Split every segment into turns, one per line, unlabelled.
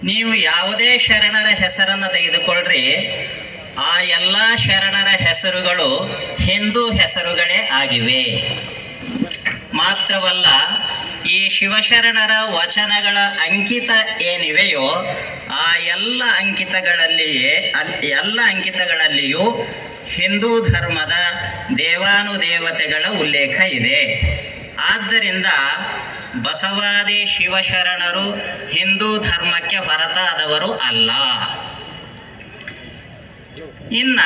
ನೀವು ಯಾವುದೇ ಶರಣರ ಹೆಸರನ್ನು ತೆಗೆದುಕೊಳ್ಳ್ರಿ, ಆ ಎಲ್ಲ ಶರಣರ ಹೆಸರುಗಳು ಹಿಂದೂ ಹೆಸರುಗಳೇ ಆಗಿವೆ. ಮಾತ್ರವಲ್ಲ, ಈ ಶಿವಶರಣರ ವಚನಗಳ ಅಂಕಿತ ಏನಿವೆಯೋ ಆ ಎಲ್ಲ ಅಂಕಿತಗಳಲ್ಲಿಯೂ ಹಿಂದೂ ಧರ್ಮದ ದೇವಾನುದೇವತೆಗಳ ಉಲ್ಲೇಖ ಇದೆ. ಆದ್ದರಿಂದ ಬಸವಾದಿ ಶಿವಶರಣರು ಹಿಂದೂ ಧರ್ಮಕ್ಕೆ ಹೊರತಾದವರು ಅಲ್ಲ. ಇನ್ನ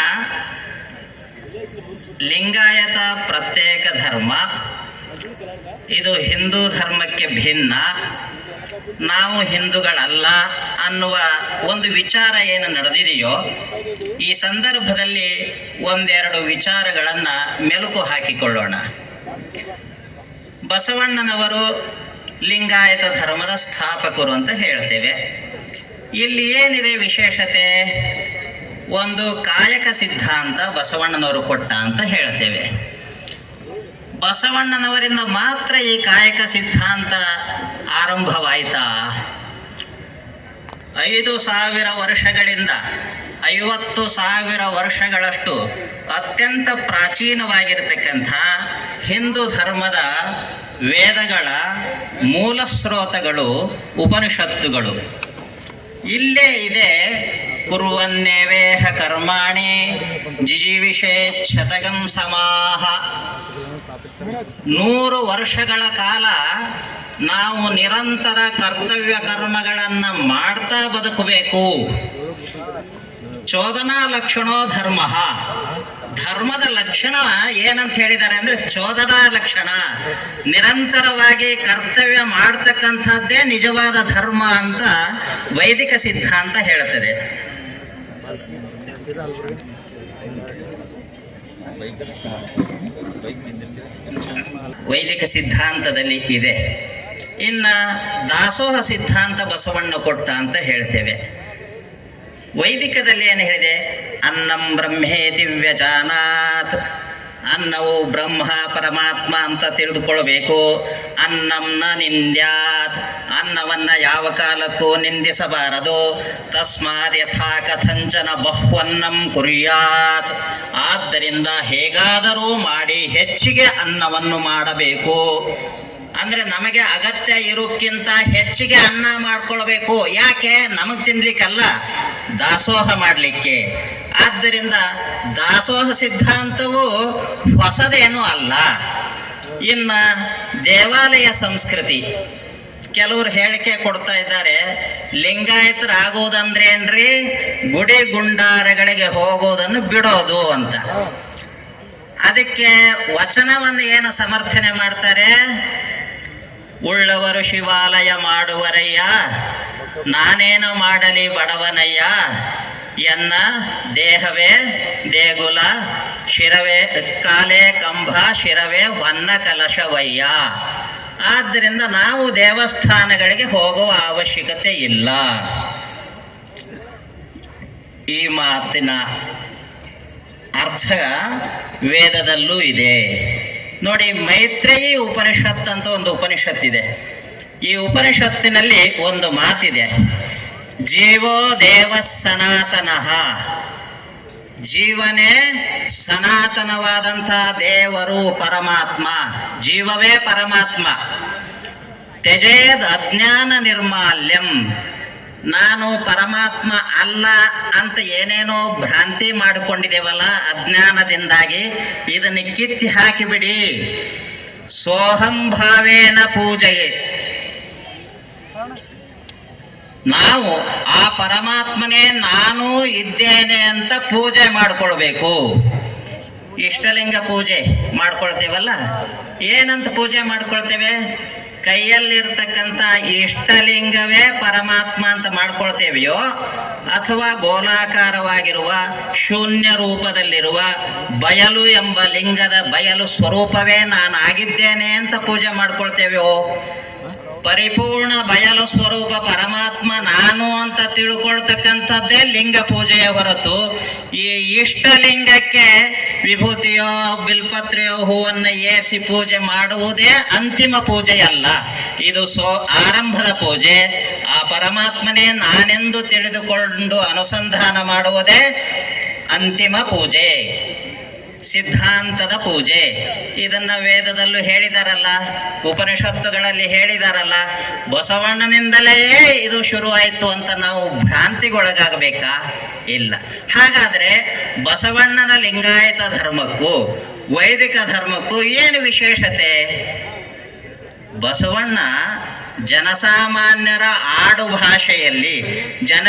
ಲಿಂಗಾಯತ ಪ್ರತ್ಯೇಕ ಧರ್ಮ, ಇದು ಹಿಂದೂ ಧರ್ಮಕ್ಕೆ ಭಿನ್ನ, ನಾವು ಹಿಂದೂಗಳಲ್ಲ ಅನ್ನುವ ಒಂದು ವಿಚಾರ ಏನು ನಡೆದಿದೆಯೋ, ಈ ಸಂದರ್ಭದಲ್ಲಿ ಒಂದೆರಡು ವಿಚಾರಗಳನ್ನು ಮೆಲುಕು ಹಾಕಿಕೊಳ್ಳೋಣ. ಬಸವಣ್ಣನವರು ಲಿಂಗಾಯತ ಧರ್ಮದ ಸ್ಥಾಪಕರು ಅಂತ ಹೇಳ್ತೇವೆ. ಇಲ್ಲಿ ಏನಿದೆ ವಿಶೇಷತೆ? ಒಂದು ಕಾಯಕ ಸಿದ್ಧಾಂತ ಬಸವಣ್ಣನವರು ಕೊಟ್ಟ ಅಂತ ಹೇಳ್ತೇವೆ. ಬಸವಣ್ಣನವರಿಂದ ಮಾತ್ರ ಈ ಕಾಯಕ ಸಿದ್ಧಾಂತ ಆರಂಭವಾಯಿತಾ? 5,000 ವರ್ಷಗಳಿಂದ 50,000 ವರ್ಷಗಳಷ್ಟು ಅತ್ಯಂತ ಪ್ರಾಚೀನವಾಗಿರತಕ್ಕಂಥ ಹಿಂದೂ ಧರ್ಮದ ವೇದಗಳ ಮೂಲ ಸ್ರೋತಗಳು ಉಪನಿಷತ್ತುಗಳು. ಇಲ್ಲೇ ಇದೆ, ಕುರ್ವನ್ನೇವೇಹ ಕರ್ಮಾಣಿ ಜಿಜೀವಿಷೇಚ್ಛತಗಂ ಸಮಾಹ. 100 ವರ್ಷಗಳ ಕಾಲ ನಾವು ನಿರಂತರ ಕರ್ತವ್ಯ ಕರ್ಮಗಳನ್ನು ಮಾಡ್ತಾ ಬದುಕಬೇಕು. ಚೋದನಾ ಲಕ್ಷಣೋ ಧರ್ಮ. ಧರ್ಮದ ಲಕ್ಷಣ ಏನಂತ ಹೇಳಿದ್ದಾರೆ ಅಂದರೆ ಚೋದನಾ ಲಕ್ಷಣ, ನಿರಂತರವಾಗಿ ಕರ್ತವ್ಯ ಮಾಡ್ತಕ್ಕಂಥದ್ದೇ ನಿಜವಾದ ಧರ್ಮ ಅಂತ ವೈದಿಕ ಸಿದ್ಧಾಂತ ಹೇಳ್ತದೆ. ವೈದಿಕ ಸಿದ್ಧಾಂತದಲ್ಲಿ ಇದೆ. ಇನ್ನು ದಾಸೋಹ ಸಿದ್ಧಾಂತ ಬಸವಣ್ಣ ಕೊಟ್ಟ ಅಂತ ಹೇಳ್ತೇವೆ. ವೈದಿಕದಲ್ಲಿ ಏನು ಹೇಳಿದೆ? ಅನ್ನಂ ಬ್ರಹ್ಮೇತಿ ವ್ಯಜಾನಾತ್. ಅನ್ನವು ಬ್ರಹ್ಮ ಪರಮಾತ್ಮ ಅಂತ ತಿಳಿದುಕೊಳ್ಬೇಕು. ಅನ್ನಂ ನ ನಿಂದ್ಯಾತ್. ಅನ್ನವನ್ನು ಯಾವ ಕಾಲಕ್ಕೂ ನಿಂದಿಸಬಾರದು. ತಸ್ಮಾತ್ ಯಥಾ ಕಥಂಚನ ಬಹುವನ್ನಂ ಕುರ್ಯಾತ್. ಆದ್ದರಿಂದ ಹೇಗಾದರೂ ಮಾಡಿ ಹೆಚ್ಚಿಗೆ ಅನ್ನವನ್ನು ಮಾಡಬೇಕು. ಅಂದರೆ ನಮಗೆ ಅಗತ್ಯ ಇರೋಕ್ಕಿಂತ ಹೆಚ್ಚಿಗೆ ಅನ್ನ ಮಾಡ್ಕೊಳ್ಬೇಕು. ಯಾಕೆ? ನಮಗೆ ತಿನ್ಲಿಕ್ಕಲ್ಲ, ದಾಸೋಹ ಮಾಡಲಿಕ್ಕೆ. ಆದ್ದರಿಂದ ದಾಸೋಹ ಸಿದ್ಧಾಂತವು ಹೊಸದೇನೂ ಅಲ್ಲ. ಇನ್ನು ದೇವಾಲಯ ಸಂಸ್ಕೃತಿ, ಕೆಲವರು ಹೇಳಿಕೆ ಕೊಡ್ತಾ ಇದ್ದಾರೆ, ಲಿಂಗಾಯತರಾಗೋದಂದ್ರೇನ್ರಿ ಗುಡಿ ಗುಂಡಾರಗಳಿಗೆ ಹೋಗೋದನ್ನು ಬಿಡೋದು ಅಂತ. ಅದಕ್ಕೆ ವಚನವನ್ನು ಏನು ಸಮರ್ಥನೆ ಮಾಡ್ತಾರೆ? ಉಳ್ಳವರು ಶಿವಾಲಯ ಮಾಡುವರಯ್ಯ, ನಾನೇನು ಮಾಡಲಿ ಬಡವನಯ್ಯ. ಎನ್ನ ದೇಹವೇ ದೇಗುಲ, ಶಿರವೇ ಕಾಲೇ ಕಂಬ, ಶಿರವೇ ಹೊನ್ನ ಕಲಶವಯ್ಯ. ಆದ್ದರಿಂದ ನಾವು ದೇವಸ್ಥಾನಗಳಿಗೆ ಹೋಗುವ ಅವಶ್ಯಕತೆ ಇಲ್ಲ. ಈ ಮಾತಿನ ಅರ್ಥ ವೇದದಲ್ಲೂ ಇದೆ. ನೋಡಿ, ಮೈತ್ರೇಯಿ ಉಪನಿಷತ್ ಅಂತ ಒಂದು ಉಪನಿಷತ್ತಿದೆ. ಈ ಉಪನಿಷತ್ತಿನಲ್ಲಿ ಒಂದು ಮಾತಿದೆ, ಜೀವೋ ದೇವ ಸನಾತನಃ. ಜೀವನೇ ಸನಾತನವಾದಂಥ ದೇವರು ಪರಮಾತ್ಮ, ಜೀವವೇ ಪರಮಾತ್ಮ. ತ್ಯಜೇದ್ ಅಜ್ಞಾನ ನಿರ್ಮಾಲ್ಯಂ. ನಾನು ಪರಮಾತ್ಮ ಅಲ್ಲ ಅಂತ ಏನೇನೋ ಭ್ರಾಂತಿ ಮಾಡಿಕೊಂಡಿದ್ದೇವಲ್ಲ ಅಜ್ಞಾನದಿಂದಾಗಿ, ಇದನ್ನು ಕಿತ್ತಿ ಹಾಕಿಬಿಡಿ. ಸೋಹಂ ಭಾವೇನ ಪೂಜೆಯೇ. ನಾವು ಆ ಪರಮಾತ್ಮನೇ ನಾನು ಇದ್ದೇನೆ ಅಂತ ಪೂಜೆ ಮಾಡಿಕೊಳ್ಬೇಕು. ಇಷ್ಟಲಿಂಗ ಪೂಜೆ ಮಾಡ್ಕೊಳ್ತೇವಲ್ಲ, ಏನಂತ ಪೂಜೆ ಮಾಡ್ಕೊಳ್ತೇವೆ? ಕೈಯಲ್ಲಿರ್ತಕ್ಕಂಥ ಇಷ್ಟಲಿಂಗವೇ ಪರಮಾತ್ಮ ಅಂತ ಮಾಡ್ಕೊಳ್ತೇವೆಯೋ, ಅಥವಾ ಗೋಲಾಕಾರವಾಗಿರುವ ಶೂನ್ಯ ರೂಪದಲ್ಲಿರುವ ಬಯಲು ಎಂಬ ಲಿಂಗದ ಬಯಲು ಸ್ವರೂಪವೇ ನಾನು ಆಗಿದ್ದೇನೆ ಅಂತ ಪೂಜೆ ಮಾಡ್ಕೊಳ್ತೇವೆಯೋ? ಪರಿಪೂರ್ಣ ಬಯಲು ಸ್ವರೂಪ ಪರಮಾತ್ಮ ನಾನು ಅಂತ ತಿಳ್ಕೊಳ್ತಕ್ಕಂಥದ್ದೇ ಲಿಂಗ ಪೂಜೆಯ ಹೊರತು ಈ ಇಷ್ಟಲಿಂಗಕ್ಕೆ ವಿಭೂತಿಯೋ ಬಿಲ್ಪತ್ರೆಯೋ ಹೂವನ್ನು ಏರಿಸಿ ಪೂಜೆ ಮಾಡುವುದೇ ಅಂತಿಮ ಪೂಜೆಯಲ್ಲ. ಇದು ಆರಂಭದ ಪೂಜೆ. ಆ ಪರಮಾತ್ಮನೇ ನಾನೆಂದು ತಿಳಿದುಕೊಂಡು ಅನುಸಂಧಾನ ಮಾಡುವುದೇ ಅಂತಿಮ ಪೂಜೆ, ಸಿದ್ಧಾಂತದ ಪೂಜೆ. ಇದನ್ನ ವೇದದಲ್ಲೂ ಹೇಳಿದಾರಲ್ಲ, ಉಪನಿಷತ್ತುಗಳಲ್ಲಿ ಹೇಳಿದಾರಲ್ಲ. ಬಸವಣ್ಣನಿಂದಲೇ ಇದು ಶುರುವಾಯಿತು ಅಂತ ನಾವು ಭ್ರಾಂತಿಗೊಳಗಾಗಬೇಕಾ? ಇಲ್ಲ. ಹಾಗಾದ್ರೆ ಬಸವಣ್ಣನ ಲಿಂಗಾಯತ ಧರ್ಮಕ್ಕೂ ವೈದಿಕ ಧರ್ಮಕ್ಕೂ ಏನು ವಿಶೇಷತೆ? ಬಸವಣ್ಣ ಜನಸಾಮಾನ್ಯರ ಆಡು ಭಾಷೆಯಲ್ಲಿ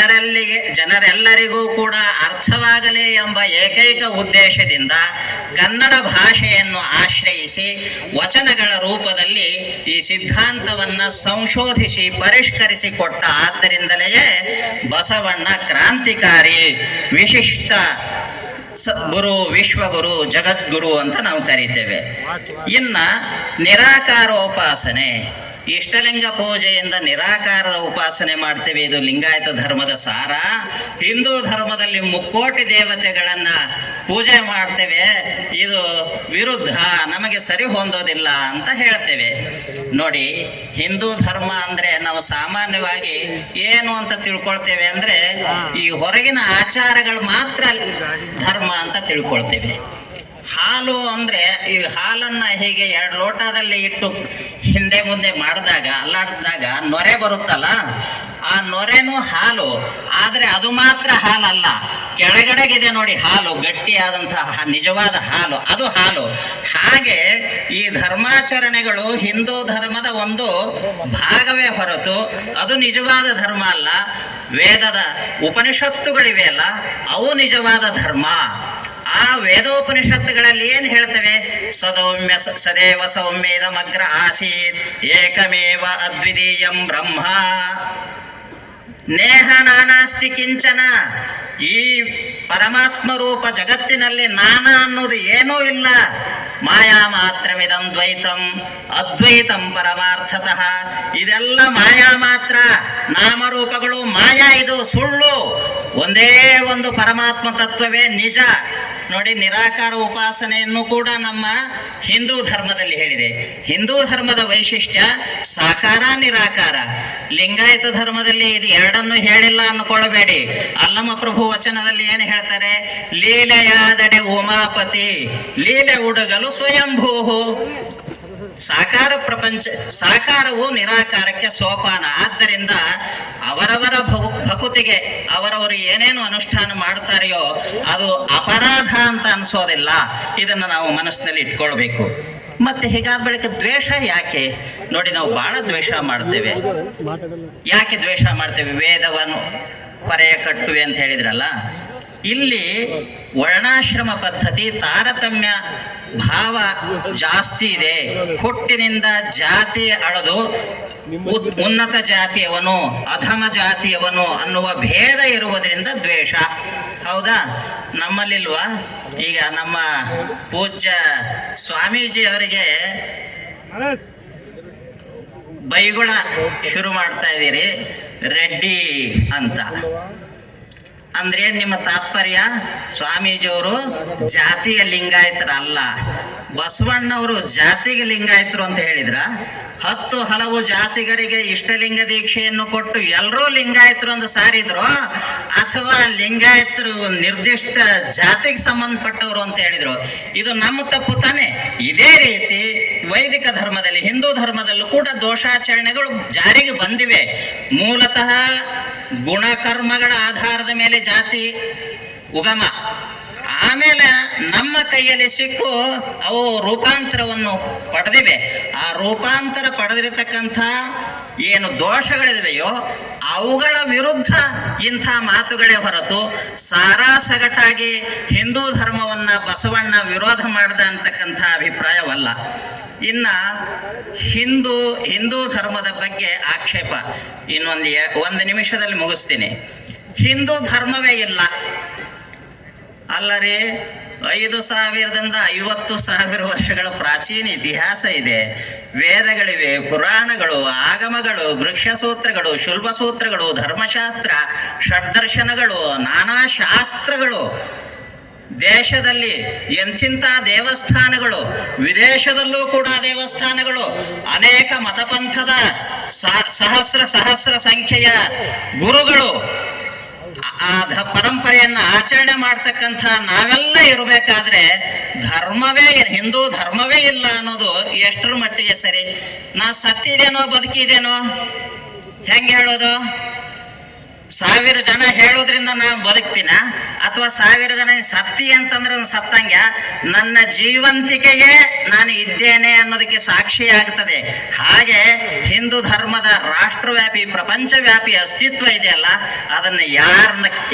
ಜನರೆಲ್ಲರಿಗೂ ಕೂಡ ಅರ್ಥವಾಗಲಿ ಎಂಬ ಏಕೈಕ ಉದ್ದೇಶದಿಂದ ಕನ್ನಡ ಭಾಷೆಯನ್ನು ಆಶ್ರಯಿಸಿ ವಚನಗಳ ರೂಪದಲ್ಲಿ ಈ ಸಿದ್ಧಾಂತವನ್ನು ಸಂಶೋಧಿಸಿ ಪರಿಷ್ಕರಿಸಿಕೊಟ್ಟ. ಆದ್ದರಿಂದಲೇ ಬಸವಣ್ಣ ಕ್ರಾಂತಿಕಾರಿ, ವಿಶಿಷ್ಟ ಗುರು, ವಿಶ್ವಗುರು, ಜಗದ್ಗುರು ಅಂತ ನಾವು ಕರಿತೇವೆ. ಇನ್ನ ನಿರಾಕಾರೋಪಾಸನೆ, ಇಷ್ಟಲಿಂಗ ಪೂಜೆಯಿಂದ ನಿರಾಕಾರದ ಉಪಾಸನೆ ಮಾಡ್ತೇವೆ. ಇದು ಲಿಂಗಾಯತ ಧರ್ಮದ ಸಾರ. ಹಿಂದೂ ಧರ್ಮದಲ್ಲಿ ಮುಕ್ಕೋಟಿ ದೇವತೆಗಳನ್ನ ಪೂಜೆ ಮಾಡ್ತೇವೆ, ಇದು ವಿರುದ್ಧ, ನಮಗೆ ಸರಿ ಹೊಂದೋದಿಲ್ಲ ಅಂತ ಹೇಳ್ತೇವೆ. ನೋಡಿ, ಹಿಂದೂ ಧರ್ಮ ಅಂದ್ರೆ ನಾವು ಸಾಮಾನ್ಯವಾಗಿ ಏನು ಅಂತ ತಿಳ್ಕೊಳ್ತೇವೆ ಅಂದ್ರೆ ಈ ಹೊರಗಿನ ಆಚಾರಗಳು ಮಾತ್ರ ಧರ್ಮ ಅಂತ ತಿಳ್ಕೊಳ್ತೇವೆ. ಹಾಲು ಅಂದ್ರೆ ಈ ಹಾಲನ್ನ ಹೀಗೆ 2 ಲೋಟದಲ್ಲಿ ಇಟ್ಟು ಹಿಂದೆ ಮುಂದೆ ಮಾಡಿದಾಗ ಅಲ್ಲಾಡಿದಾಗ ನೊರೆ ಬರುತ್ತಲ್ಲ, ಆ ನೊರೆನೂ ಹಾಲು. ಆದ್ರೆ ಅದು ಮಾತ್ರ ಹಾಲಲ್ಲ, ಕೆಳಗಡೆಗಿದೆ ನೋಡಿ ಹಾಲು, ಗಟ್ಟಿಯಾದಂತಹ ನಿಜವಾದ ಹಾಲು, ಅದು ಹಾಲು. ಹಾಗೆ ಈ ಧರ್ಮಾಚರಣೆಗಳು ಹಿಂದೂ ಧರ್ಮದ ಒಂದು ಭಾಗವೇ ಹೊರತು ಅದು ನಿಜವಾದ ಧರ್ಮ ಅಲ್ಲ. ವೇದದ ಉಪನಿಷತ್ತುಗಳಿವೆ ಅಲ್ಲ, ಅವು ನಿಜವಾದ ಧರ್ಮ. ಆ ವೇದೋಪನಿಷತ್ತುಗಳಲ್ಲಿ ಏನು ಹೇಳ್ತವೆ? ಸದೇವ ಸೌಮ್ಯೇದಮಗ್ರ ಆಸೀತ್ ಏಕಮೇವ ಅದ್ವಿತೀಯಂ ಬ್ರಹ್ಮ ನೇಹ ನಾನಾಸ್ತಿ ಕಿಂಚನ. ಈ ಪರಮಾತ್ಮ ರೂಪ ಜಗತ್ತಿನಲ್ಲಿ ನಾನಾ ಅನ್ನೋದು ಏನೂ ಇಲ್ಲ. ಮಾಯಾ ಮಾತ್ರಮಿದಂ ದ್ವೈತಂ ಅದ್ವೈತಂ ಪರಮಾರ್ಥತಃ. ಇದೆಲ್ಲ ಮಾಯಾ ಮಾತ್ರ, ನಾಮರೂಪಗಳು ಮಾಯಾ, ಇದು ಸುಳ್ಳು. ಒಂದೇ ಒಂದು ಪರಮಾತ್ಮ ತತ್ವವೇ ನಿಜ. ನೋಡಿ, ನಿರಾಕಾರ ಉಪಾಸನೆಯನ್ನು ಕೂಡ ನಮ್ಮ ಹಿಂದೂ ಧರ್ಮದಲ್ಲಿ ಹೇಳಿದೆ. ಹಿಂದೂ ಧರ್ಮದ ವೈಶಿಷ್ಟ್ಯ ಸಾಕಾರ ನಿರಾಕಾರ. ಲಿಂಗಾಯತ ಧರ್ಮದಲ್ಲಿ ಇದು ಎರಡನ್ನು ಹೇಳಿಲ್ಲ ಅನ್ಕೊಳ್ಬೇಡಿ. ಅಲ್ಲಮ ಪ್ರಭು ವಚನದಲ್ಲಿ ಏನು ಹೇಳ್ತಾರೆ? ಲೀಲೆಯಾದಡೆ ಉಮಾಪತಿ, ಲೀಲೆ ಉಡುಗಲು ಸ್ವಯಂಭೂಹು. ಸಾಕಾರ ಪ್ರಪಂಚ, ಸಾಕಾರವು ನಿರಾಕಾರಕ್ಕೆ ಸೋಪಾನ. ಆದ್ದರಿಂದ ಅವರವರ ಭಕುತಿಗೆ ಅವರವರು ಏನೇನು ಅನುಷ್ಠಾನ ಮಾಡ್ತಾರೆಯೋ ಅದು ಅಪರಾಧ ಅಂತ ಅನ್ಸೋದಿಲ್ಲ. ಇದನ್ನು ನಾವು ಮನಸ್ಸಿನಲ್ಲಿ ಇಟ್ಕೊಳ್ಬೇಕು. ಮತ್ತೆ ಹೀಗಾದ ಬಳಿಕ ದ್ವೇಷ ಯಾಕೆ? ನೋಡಿ, ನಾವು ಬಹಳ ದ್ವೇಷ ಮಾಡ್ತೇವೆ. ಯಾಕೆ ದ್ವೇಷ ಮಾಡ್ತೇವೆ? ವೇದವನ್ನು ಪರೆಯ ಕಟ್ಟುವೆ ಅಂತ ಹೇಳಿದ್ರಲ್ಲ, ಇಲ್ಲಿ ವರ್ಣಾಶ್ರಮ ಪದ್ಧತಿ ತಾರತಮ್ಯ ಭಾವ ಜಾಸ್ತಿ ಇದೆ. ಹುಟ್ಟಿನಿಂದ ಜಾತಿ ಅಳದು ಉನ್ನತ ಜಾತಿಯವನು ಅಧಮ ಜಾತಿಯವನು ಅನ್ನುವ ಭೇದ ಇರುವುದರಿಂದ ದ್ವೇಷ. ಹೌದಾ? ನಮ್ಮಲ್ಲಿಲ್ವಾ? ಈಗ ನಮ್ಮ ಪೂಜ್ಯ ಸ್ವಾಮೀಜಿ ಅವರಿಗೆ ಬೈಗುಳ ಶುರು ಮಾಡ್ತಾ ಇದ್ದೀರಿ, ರೆಡ್ಡಿ ಅಂತ. ಅಂದ್ರೆ ನಿಮ್ಮ ತಾತ್ಪರ್ಯ ಸ್ವಾಮೀಜಿಯವರು ಜಾತಿಯ ಲಿಂಗಾಯತರಲ್ಲ, ಬಸವಣ್ಣವರು ಜಾತಿಗೆ ಲಿಂಗಾಯತರು ಅಂತ ಹೇಳಿದ್ರ? 10 ಹಲವು ಜಾತಿಗರಿಗೆ ಇಷ್ಟಲಿಂಗ ದೀಕ್ಷೆಯನ್ನು ಕೊಟ್ಟು ಎಲ್ಲರೂ ಲಿಂಗಾಯತರು ಅಂತ ಸಾರಿದ್ರು, ಅಥವಾ ಲಿಂಗಾಯತರು ನಿರ್ದಿಷ್ಟ ಜಾತಿಗೆ ಸಂಬಂಧಪಟ್ಟವರು ಅಂತ ಹೇಳಿದ್ರು? ಇದು ನಮ್ಮ ತಪ್ಪು ತಾನೆ. ಇದೇ ರೀತಿ ವೈದಿಕ ಧರ್ಮದಲ್ಲಿ, ಹಿಂದೂ ಧರ್ಮದಲ್ಲೂ ಕೂಡ ದೋಷಾಚರಣೆಗಳು ಜಾರಿಗೆ ಬಂದಿವೆ. ಮೂಲತಃ ಗುಣಕರ್ಮಗಳ ಆಧಾರದ ಮೇಲೆ ಜಾತಿ ಉಗಮ, ಆಮೇಲೆ ನಮ್ಮ ಕೈಯಲ್ಲಿ ಸಿಕ್ಕು ಅವು ರೂಪಾಂತರವನ್ನು ಪಡೆದಿವೆ. ಆ ರೂಪಾಂತರ ಪಡೆದಿರತಕ್ಕಂಥ ಏನು ದೋಷಗಳಿವೆಯೋ ಅವುಗಳ ವಿರುದ್ಧ ಇಂಥ ಮಾತುಗಳೇ ಹೊರತು ಸಾರಾಸಗಟಾಗಿ ಹಿಂದೂ ಧರ್ಮವನ್ನ ಬಸವಣ್ಣ ವಿರೋಧ ಮಾಡಿದ ಅಂತಕ್ಕಂಥ ಅಭಿಪ್ರಾಯವಲ್ಲ. ಇನ್ನ ಹಿಂದೂ ಧರ್ಮದ ಬಗ್ಗೆ ಆಕ್ಷೇಪ ಒಂದು ನಿಮಿಷದಲ್ಲಿ ಮುಗಿಸ್ತೀನಿ. ಹಿಂದೂ ಧರ್ಮವೇ ಇಲ್ಲ ಅಲ್ಲರಿ, 5,000ದಿಂದ 50,000 ವರ್ಷಗಳ ಪ್ರಾಚೀನ ಇತಿಹಾಸ ಇದೆ. ವೇದಗಳಿವೆ, ಪುರಾಣಗಳು, ಆಗಮಗಳು, ಗೃಹ್ಯಸೂತ್ರಗಳು, ಶುಲ್ಬಸೂತ್ರಗಳು, ಧರ್ಮಶಾಸ್ತ್ರ, ಷಡ್ದರ್ಶನಗಳು, ನಾನಾ ಶಾಸ್ತ್ರಗಳು. ದೇಶದಲ್ಲಿ ಎಂಥಿಂಥ ದೇವಸ್ಥಾನಗಳು, ವಿದೇಶದಲ್ಲೂ ಕೂಡ ದೇವಸ್ಥಾನಗಳು, ಅನೇಕ ಮತಪಂಥದ ಸಹಸ್ರ ಸಂಖ್ಯೆಯ ಗುರುಗಳು, ಪರಂಪರೆಯನ್ನು ಆಚರಣೆ ಮಾಡ್ತಕ್ಕಂಥ ನಾವೆಲ್ಲ ಇರಬೇಕಾದ್ರೆ ಹಿಂದೂ ಧರ್ಮವೇ ಇಲ್ಲ ಅನ್ನೋದು ಎಷ್ಟರ ಮಟ್ಟಿಗೆ ಸರಿ? ನಾ ಸತ್ತಿದೇನೋ ಬದುಕಿದೇನೋ ಹೆಂಗೆ ಹೇಳೋದು? 1000 ಜನ ಹೇಳೋದ್ರಿಂದ ನಾನು ಬದುಕ್ತೀನ? ಅಥವಾ 1000 ಜನ ಸತ್ತಿ ಅಂತಂದ್ರೆ ಸತ್ತಂಗೆ ನನ್ನ ಜೀವಂತಿಕೆಯೇ ನಾನು ಇದ್ದೇನೆ ಅನ್ನೋದಕ್ಕೆ ಸಾಕ್ಷಿ ಆಗ್ತದೆ. ಹಾಗೆ ಹಿಂದೂ ಧರ್ಮದ ರಾಷ್ಟ್ರವ್ಯಾಪಿ ಪ್ರಪಂಚವ್ಯಾಪಿ ಅಸ್ತಿತ್ವ ಇದೆಯಲ್ಲ, ಅದನ್ನು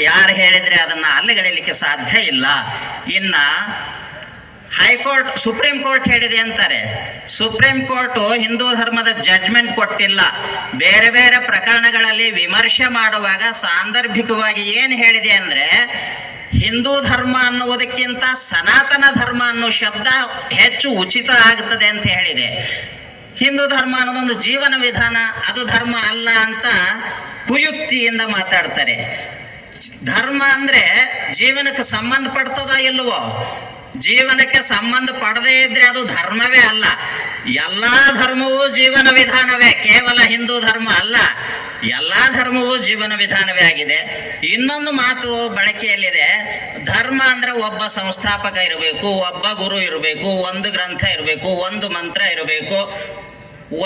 ಯಾರು ಹೇಳಿದ್ರೆ ಅದನ್ನು ಅಲ್ಲಗಡಿಲಿಕ್ಕೆ ಸಾಧ್ಯ ಇಲ್ಲ. ಇನ್ನ ಹೈಕೋರ್ಟ್, ಸುಪ್ರೀಂ ಕೋರ್ಟ್ ಹೇಳಿದೆ ಅಂತಾರೆ. ಸುಪ್ರೀಂ ಕೋರ್ಟ್ ಹಿಂದೂ ಧರ್ಮದ ಜಡ್ಜ್ಮೆಂಟ್ ಕೊಟ್ಟಿಲ್ಲ. ಬೇರೆ ಬೇರೆ ಪ್ರಕರಣಗಳಲ್ಲಿ ವಿಮರ್ಶೆ ಮಾಡುವಾಗ ಸಾಂದರ್ಭಿಕವಾಗಿ ಏನು ಹೇಳಿದೆ ಅಂದ್ರೆ, ಹಿಂದೂ ಧರ್ಮ ಅನ್ನುವುದಕ್ಕಿಂತ ಸನಾತನ ಧರ್ಮ ಅನ್ನೋ ಶಬ್ದ ಹೆಚ್ಚು ಉಚಿತ ಆಗ್ತದೆ ಅಂತ ಹೇಳಿದೆ. ಹಿಂದೂ ಧರ್ಮ ಅನ್ನೋದೊಂದು ಜೀವನ ವಿಧಾನ, ಅದು ಧರ್ಮ ಅಲ್ಲ ಅಂತ ಕುಯುಕ್ತಿಯಿಂದ ಮಾತಾಡ್ತಾರೆ. ಧರ್ಮ ಅಂದ್ರೆ ಜೀವನಕ್ಕೆ ಸಂಬಂಧಪಡ್ತದ ಇಲ್ವೋ? ಜೀವನಕ್ಕೆ ಸಂಬಂಧ ಪಡದೇ ಇದ್ರೆ ಅದು ಧರ್ಮವೇ ಅಲ್ಲ. ಎಲ್ಲಾ ಧರ್ಮವೂ ಜೀವನ ವಿಧಾನವೇ, ಕೇವಲ ಹಿಂದೂ ಧರ್ಮ ಅಲ್ಲ. ಎಲ್ಲಾ ಧರ್ಮವೂ ಜೀವನ ವಿಧಾನವೇ ಆಗಿದೆ. ಇನ್ನೊಂದು ಮಾತು ಬಳಕೆಯಲ್ಲಿದೆ, ಧರ್ಮ ಅಂದ್ರೆ ಒಬ್ಬ ಸಂಸ್ಥಾಪಕ ಇರಬೇಕು, ಒಬ್ಬ ಗುರು ಇರಬೇಕು, ಒಂದು ಗ್ರಂಥ ಇರಬೇಕು, ಒಂದು ಮಂತ್ರ ಇರಬೇಕು,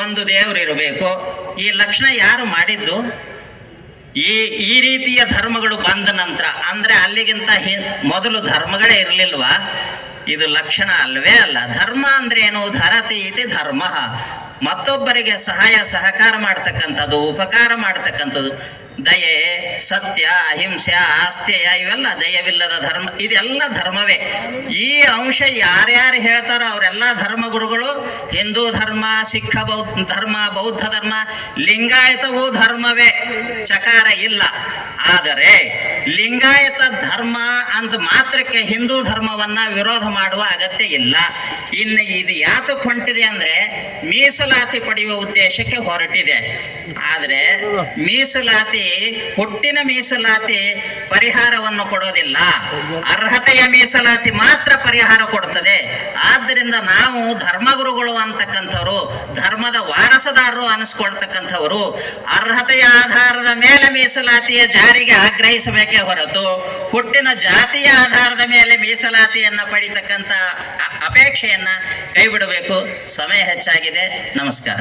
ಒಂದು ದೇವರು ಇರಬೇಕು. ಈ ಲಕ್ಷಣ ಯಾರು ಮಾಡಿದ್ದು? ಈ ರೀತಿಯ ಧರ್ಮಗಳು ಬಂದ ನಂತರ, ಅಂದ್ರೆ ಅಲ್ಲಿಗಿಂತ ಮೊದಲು ಧರ್ಮಗಳೇ ಇರಲಿಲ್ವಾ? ಇದು ಲಕ್ಷಣ ಅಲ್ವೇ ಅಲ್ಲ. ಧರ್ಮ ಅಂದ್ರೆ ಏನು? ಧರತಿ ಇತಿ ಧರ್ಮ. ಮತ್ತೊಬ್ಬರಿಗೆ ಸಹಕಾರ ಮಾಡ್ತಕ್ಕಂಥದ್ದು, ಉಪಕಾರ ಮಾಡ್ತಕ್ಕಂಥದ್ದು. ದಯೆ, ಸತ್ಯ, ಅಹಿಂಸೆ, ಆಸ್ಥೇಯ, ಇವೆಲ್ಲ ದಯವಿಲ್ಲದ ಧರ್ಮ, ಇದೆಲ್ಲ ಧರ್ಮವೇ. ಈ ಅಂಶ ಯಾರ್ಯಾರು ಹೇಳ್ತಾರೋ ಅವರೆಲ್ಲ ಧರ್ಮಗುರುಗಳು. ಹಿಂದೂ ಧರ್ಮ, ಸಿಖ್ ಧರ್ಮ, ಬೌದ್ಧ ಧರ್ಮ, ಲಿಂಗಾಯತವೂ ಧರ್ಮವೇ, ಚಕಾರ ಇಲ್ಲ. ಆದರೆ ಲಿಂಗಾಯತ ಧರ್ಮ ಅಂತ ಮಾತ್ರಕ್ಕೆ ಹಿಂದೂ ಧರ್ಮವನ್ನ ವಿರೋಧ ಮಾಡುವ ಅಗತ್ಯ ಇಲ್ಲ. ಇನ್ನು ಇದು ಯಾತಕ್ಕೆ ಹೊಂಟಿದೆ ಅಂದ್ರೆ, ಮೀಸಲಾತಿ ಪಡೆಯುವ ಉದ್ದೇಶಕ್ಕೆ ಹೊರಟಿದೆ. ಆದ್ರೆ ಮೀಸಲಾತಿ, ಹುಟ್ಟಿನ ಮೀಸಲಾತಿ ಪರಿಹಾರವನ್ನು ಕೊಡೋದಿಲ್ಲ. ಅರ್ಹತೆಯ ಮೀಸಲಾತಿ ಮಾತ್ರ ಪರಿಹಾರ ಕೊಡುತ್ತದೆ. ಆದ್ದರಿಂದ ನಾವು ಧರ್ಮಗುರುಗಳು ಅಂತಕ್ಕಂಥವ್ರು, ಧರ್ಮದ ವಾರಸದಾರರು ಅನಿಸ್ಕೊಳ್ತಕ್ಕಂಥವ್ರು, ಅರ್ಹತೆಯ ಆಧಾರದ ಮೇಲೆ ಮೀಸಲಾತಿಯ ಜಾರಿಗೆ ಆಗ್ರಹಿಸಬೇಕೇ ಹೊರತು ಹುಟ್ಟಿನ ಜಾತಿಯ ಆಧಾರದ ಮೇಲೆ ಮೀಸಲಾತಿಯನ್ನ ಪಡಿತಕ್ಕಂಥ ಅಪೇಕ್ಷೆಯನ್ನ ಕೈಬಿಡಬೇಕು. ಸಮಯ ಹೆಚ್ಚಾಗಿದೆ. ನಮಸ್ಕಾರ.